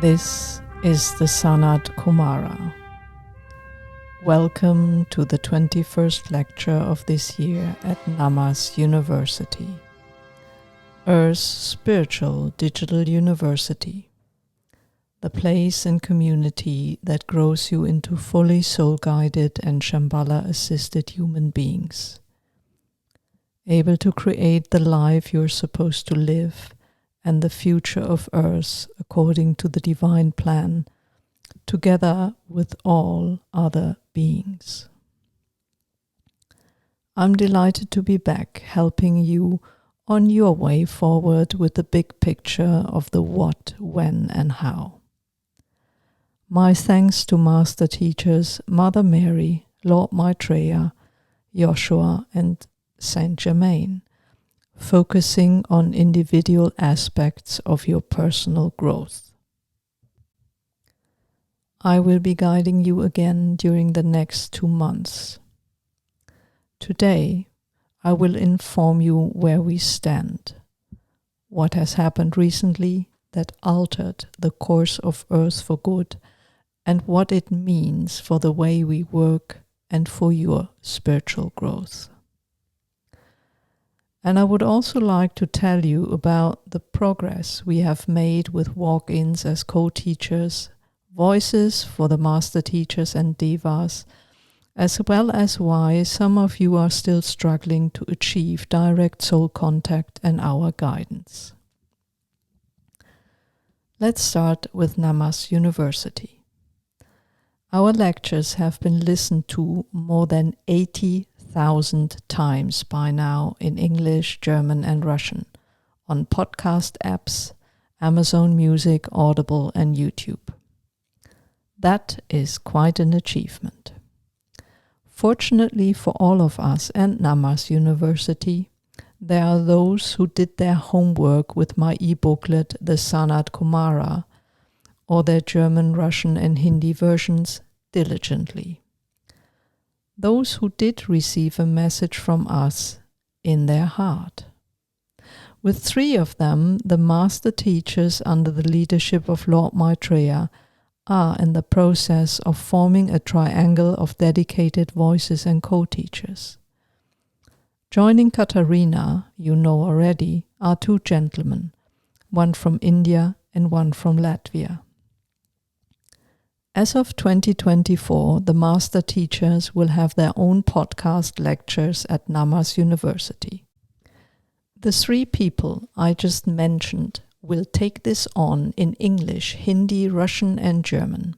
This is the SANAT KUMARA. Welcome to the 21st lecture of this year at NAMAS University, Earth's spiritual digital university, the place and community that grows you into fully soul-guided and Shambhala-assisted human beings, able to create the life you're supposed to live and the future of Earth according to the divine plan, together with all other beings. I'm delighted to be back, helping you on your way forward with the big picture of the what, when, and how. My thanks to Master Teachers Mother Mary, Lord Maitreya, Joshua, and Saint Germain, focusing on individual aspects of your personal growth. I will be guiding you again during the next 2 months. Today, I will inform you where we stand, what has happened recently that altered the course of Earth for good, and what it means for the way we work and for your spiritual growth. And I would also like to tell you about the progress we have made with walk-ins as co-teachers, voices for the master teachers and devas, as well as why some of you are still struggling to achieve direct soul contact and our guidance. Let's start with NAMAS University. Our lectures have been listened to more than 80,000 times by now in English, German, and Russian on podcast apps, Amazon Music, Audible, and YouTube. That is quite an achievement. Fortunately for all of us and NAMAS University, there are those who did their homework with my e-booklet, the SANAT KUMARA, or their German, Russian, and Hindi versions diligently. Those who did receive a message from us in their heart. With 3 of them, the master teachers under the leadership of Lord Maitreya are in the process of forming a triangle of dedicated voices and co-teachers. Joining Katarina, you know already, are 2 gentlemen, one from India and one from Latvia. As of 2024, the master teachers will have their own podcast lectures at NAMAS University. The 3 people I just mentioned will take this on in English, Hindi, Russian, and German.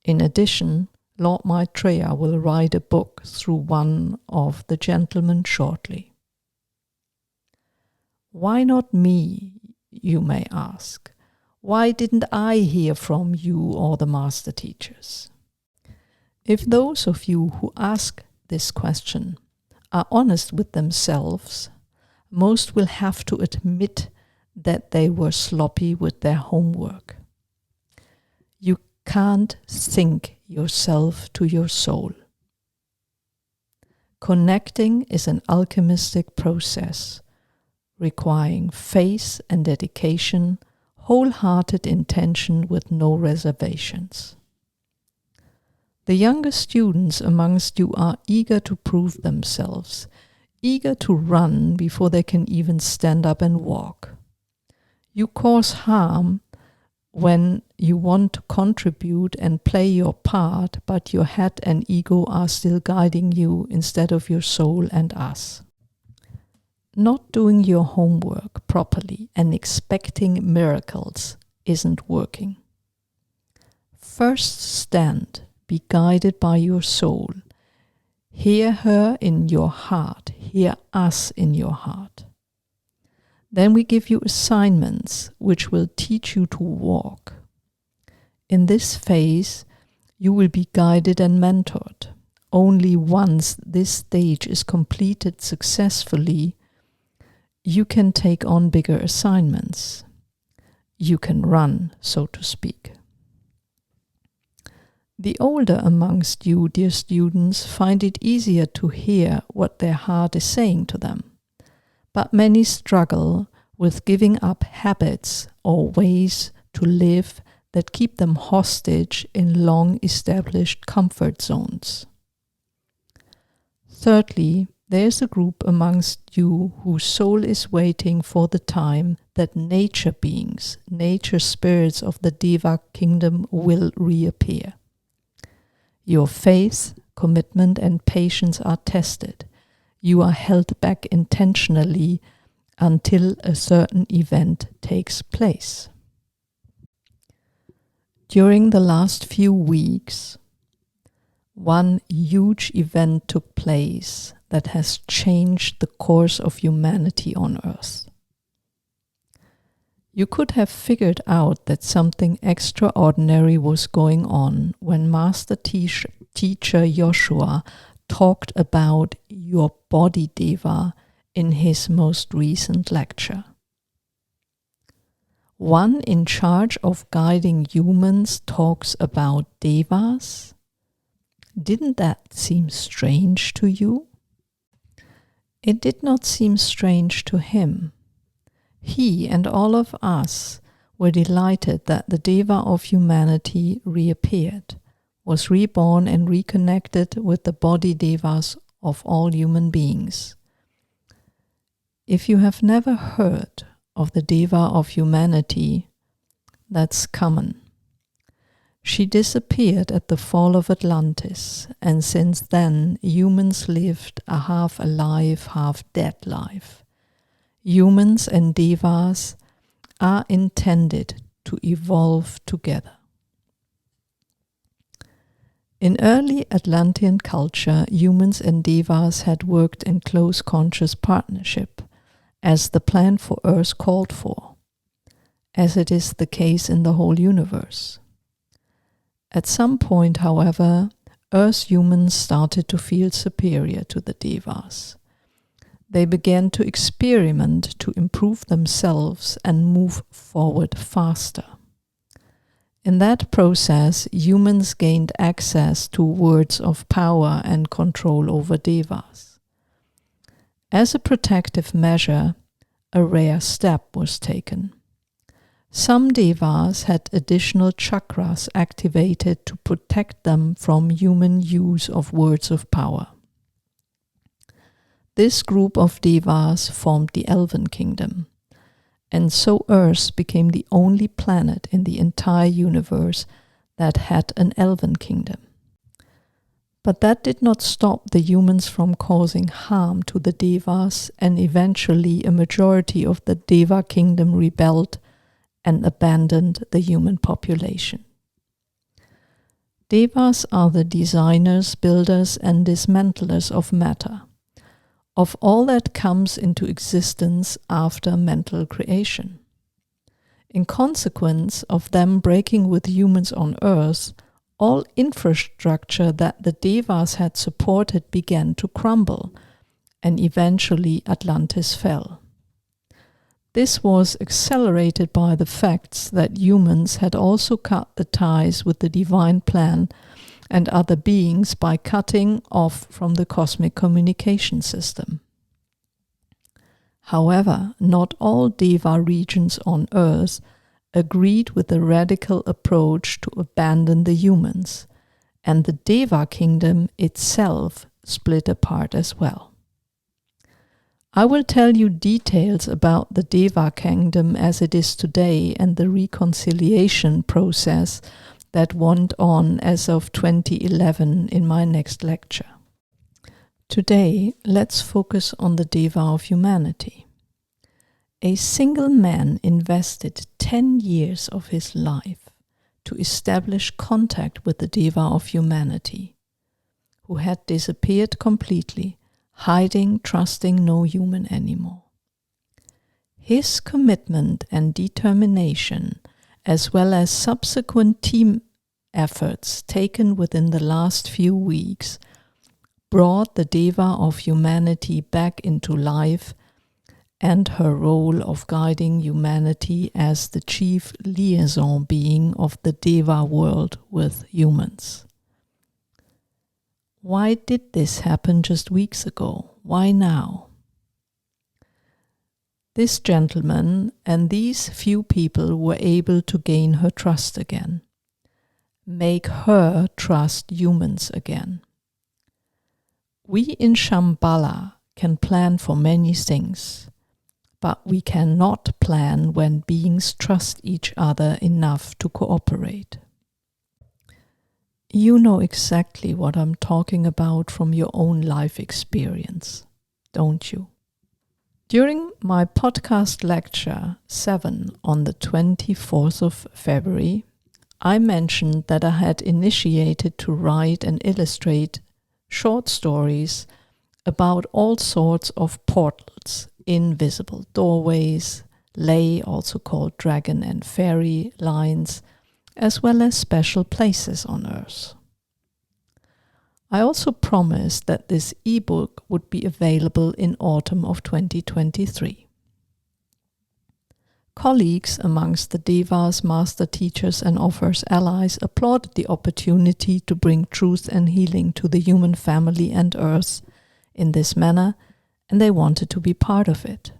In addition, Lord Maitreya will write a book through one of the gentlemen shortly. Why not me, you may ask? Why didn't I hear from you or the master teachers? If those of you who ask this question are honest with themselves, most will have to admit that they were sloppy with their homework. You can't think yourself to your soul. Connecting is an alchemistic process, requiring faith and dedication, wholehearted intention with no reservations. The younger students amongst you are eager to prove themselves, eager to run before they can even stand up and walk. You cause harm when you want to contribute and play your part, but your head and ego are still guiding you instead of your soul and us. Not doing your homework properly and expecting miracles isn't working. First stand, be guided by your soul. Hear her in your heart, hear us in your heart. Then we give you assignments which will teach you to walk. In this phase, you will be guided and mentored. Only once this stage is completed successfully, you can take on bigger assignments. You can run, so to speak. The older amongst you, dear students, find it easier to hear what their heart is saying to them. But many struggle with giving up habits or ways to live that keep them hostage in long-established comfort zones. Thirdly, there is a group amongst you whose soul is waiting for the time that nature beings, nature spirits of the Deva kingdom will reappear. Your faith, commitment, and patience are tested. You are held back intentionally until a certain event takes place. During the last few weeks, one huge event took place that has changed the course of humanity on Earth. You could have figured out that something extraordinary was going on when Master Teacher Joshua talked about your body Deva in his most recent lecture. One in charge of guiding humans talks about Devas? Didn't that seem strange to you? It did not seem strange to him. He and all of us were delighted that the Deva of Humanity reappeared, was reborn and reconnected with the body Devas of all human beings. If you have never heard of the Deva of Humanity, that's common. She disappeared at the fall of Atlantis, and since then humans lived a half alive, half dead life. Humans and Devas are intended to evolve together. In early Atlantean culture, humans and Devas had worked in close conscious partnership, as the plan for Earth called for, as it is the case in the whole universe. At some point, however, Earth humans started to feel superior to the Devas. They began to experiment to improve themselves and move forward faster. In that process, humans gained access to words of power and control over Devas. As a protective measure, a rare step was taken. Some Devas had additional chakras activated to protect them from human use of words of power. This group of Devas formed the Elven Kingdom, and so Earth became the only planet in the entire universe that had an Elven Kingdom. But that did not stop the humans from causing harm to the Devas, and eventually a majority of the Deva Kingdom rebelled and abandoned the human population. Devas are the designers, builders, and dismantlers of matter, of all that comes into existence after mental creation. In consequence of them breaking with humans on Earth, all infrastructure that the Devas had supported began to crumble, and eventually Atlantis fell. This was accelerated by the facts that humans had also cut the ties with the divine plan and other beings by cutting off from the cosmic communication system. However, not all Deva regions on Earth agreed with the radical approach to abandon the humans, and the Deva kingdom itself split apart as well. I will tell you details about the Deva kingdom as it is today and the reconciliation process that went on as of 2011 in my next lecture. Today, let's focus on the Deva of Humanity. A single man invested 10 years of his life to establish contact with the Deva of Humanity, who had disappeared completely, hiding, trusting no human anymore. His commitment and determination, as well as subsequent team efforts taken within the last few weeks, brought the Deva of Humanity back into life and her role of guiding humanity as the chief liaison being of the Deva world with humans. Why did this happen just weeks ago? Why now? This gentleman and these few people were able to gain her trust again, make her trust humans again. We in Shambhala can plan for many things, but we cannot plan when beings trust each other enough to cooperate. You know exactly what I'm talking about from your own life experience, don't you? During my podcast lecture 7 on the 24th of February, I mentioned that I had initiated to write and illustrate short stories about all sorts of portals, invisible doorways, ley, also called dragon and fairy lines, as well as special places on Earth. I also promised that this ebook would be available in autumn of 2023. Colleagues amongst the Devas, master teachers and offers allies applauded the opportunity to bring truth and healing to the human family and Earth in this manner, and they wanted to be part of it.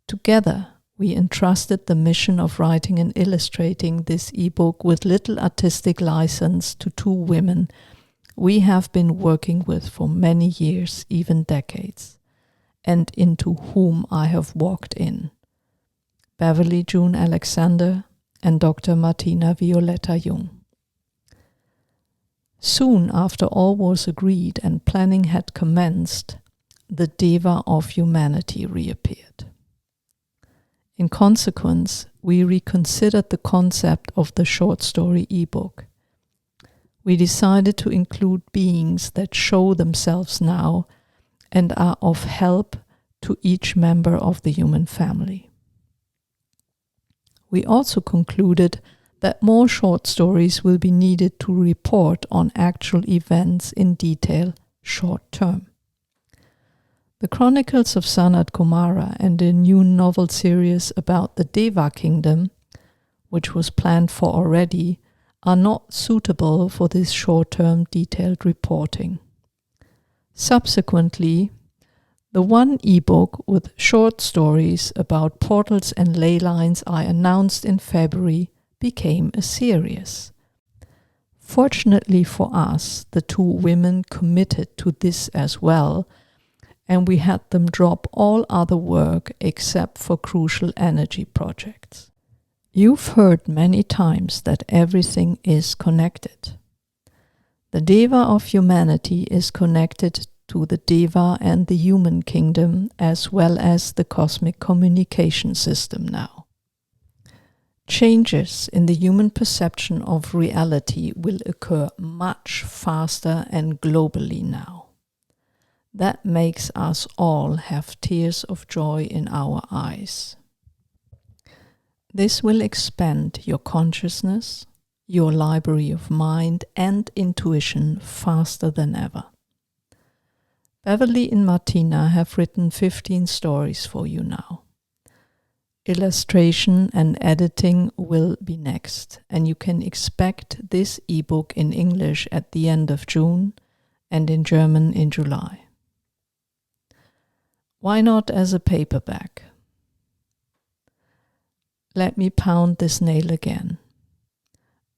Together, we entrusted the mission of writing and illustrating this ebook with little artistic license to 2 women we have been working with for many years, even decades, and into whom I have walked in. Beverly June Alexander and Dr. Martina Violetta Jung. Soon after all was agreed and planning had commenced, the Deva of Humanity reappeared. In consequence, we reconsidered the concept of the short story ebook. We decided to include beings that show themselves now and are of help to each member of the human family. We also concluded that more short stories will be needed to report on actual events in detail short term. The Chronicles of SANAT KUMARA and a new novel series about the Deva kingdom, which was planned for already, are not suitable for this short-term detailed reporting. Subsequently, the one ebook with short stories about portals and ley lines I announced in February became a series. Fortunately for us, the 2 women committed to this as well, and we had them drop all other work except for crucial energy projects. You've heard many times that everything is connected. The Deva of Humanity is connected to the Deva and the human kingdom, as well as the cosmic communication system now. Changes in the human perception of reality will occur much faster and globally now. That makes us all have tears of joy in our eyes. This will expand your consciousness, your library of mind and intuition faster than ever. Beverly and Martina have written 15 stories for you now. Illustration and editing will be next, and you can expect this ebook in English at the end of June and in German in July. Why not as a paperback? Let me pound this nail again.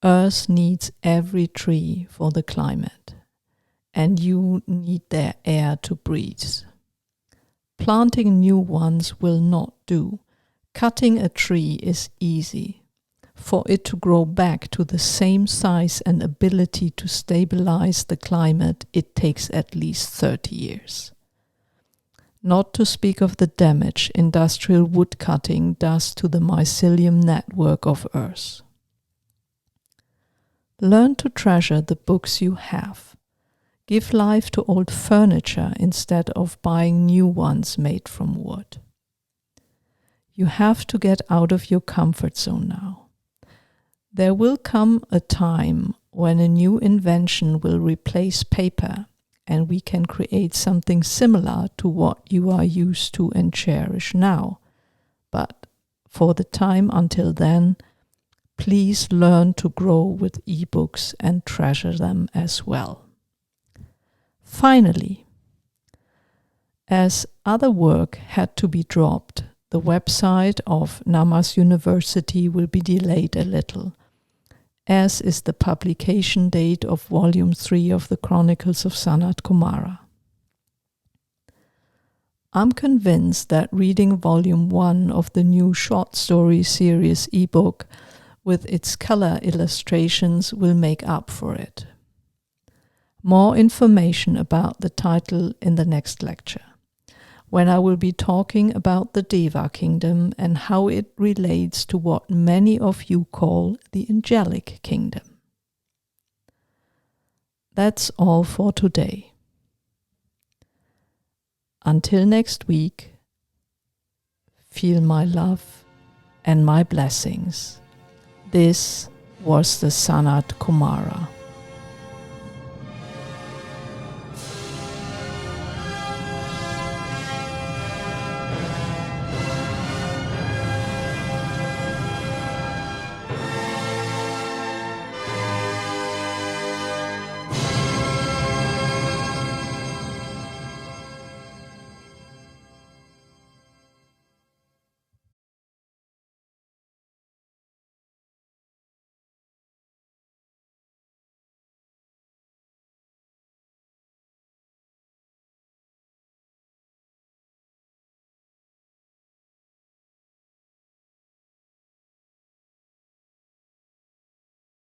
Earth needs every tree for the climate, and you need their air to breathe. Planting new ones will not do. Cutting a tree is easy. For it to grow back to the same size and ability to stabilize the climate, it takes at least 30 years. Not to speak of the damage industrial woodcutting does to the mycelium network of Earth. Learn to treasure the books you have. Give life to old furniture instead of buying new ones made from wood. You have to get out of your comfort zone now. There will come a time when a new invention will replace paper and we can create something similar to what you are used to and cherish now. But for the time until then, please learn to grow with ebooks and treasure them as well. Finally, as other work had to be dropped, The website of NAMAS University will be delayed a little, as is the publication date of Volume 3 of the Chronicles of SANAT KUMARA. I'm convinced that reading Volume 1 of the new short story series ebook with its color illustrations will make up for it. More information about the title in the next lecture, when I will be talking about the Deva kingdom and how it relates to what many of you call the angelic kingdom. That's all for today. Until next week, feel my love and my blessings. This was the SANAT KUMARA.